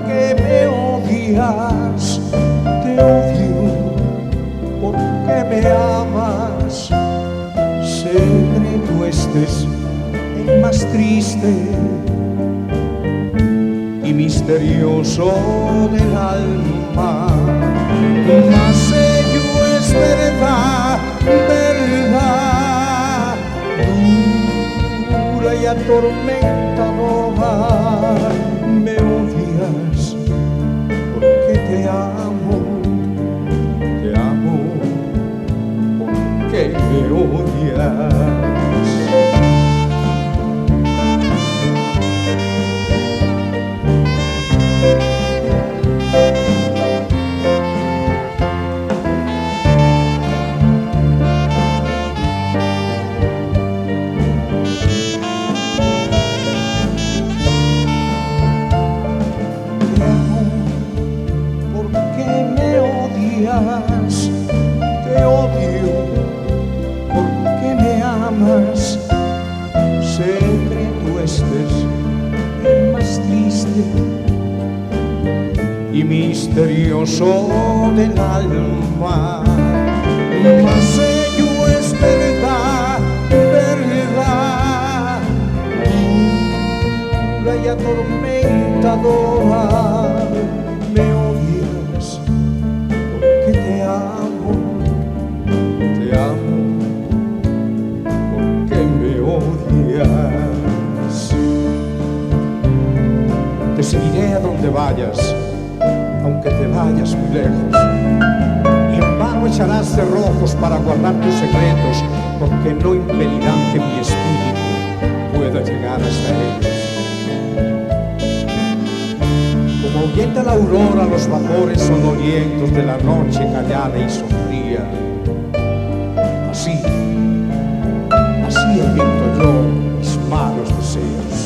qué me odias? Te odio porque me amas. Siempre tú estés el más triste y misterioso del alma. Mas ello es verdad, verdad, dura y atormentadora. Me odias porque te amo, porque me odias. Te odio porque me amas. Siempre tú estés el más triste y misterioso del alma. Mas ello es verdad, verdad, dura y atormentadora. Me odias porque te amo, porque me odias. Te seguiré a donde vayas, aunque te vayas muy lejos, y en vano echarás cerrojos para guardar tus secretos, porque no impedirán que mi espíritu pueda llegar hasta ellos. Como ahuyenta la aurora los vapores soñolientos de la noche callada y sombría, así ahuyento yo mis malos deseos.